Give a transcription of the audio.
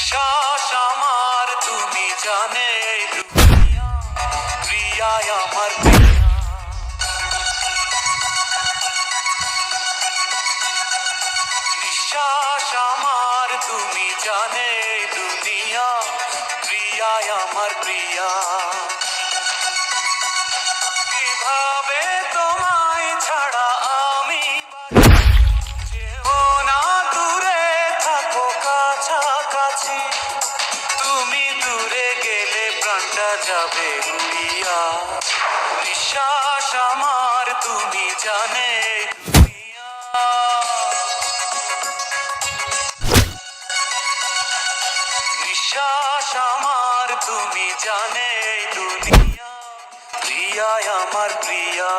নিঃশ্বাস আমার তুমি জানে দুনিয়া, প্রিয়া আমার প্রিয়া। নিঃশ্বাস আমার তুমি জানে দুনিয়া, প্রিয়া আমার প্রিয়া। কিভাবে তোমায় ছাড়া আমি যেও না, দূরে থাকো কাছাকাছি, তুমি দূরে গেলে প্রাণটা যাবে উড়িয়া। নিঃশ্বাস আমার তুমি জানে দুনিয়া। নিঃশ্বাস আমার তুমি জানে দুনিয়া, প্রিয়া আমার প্রিয়া।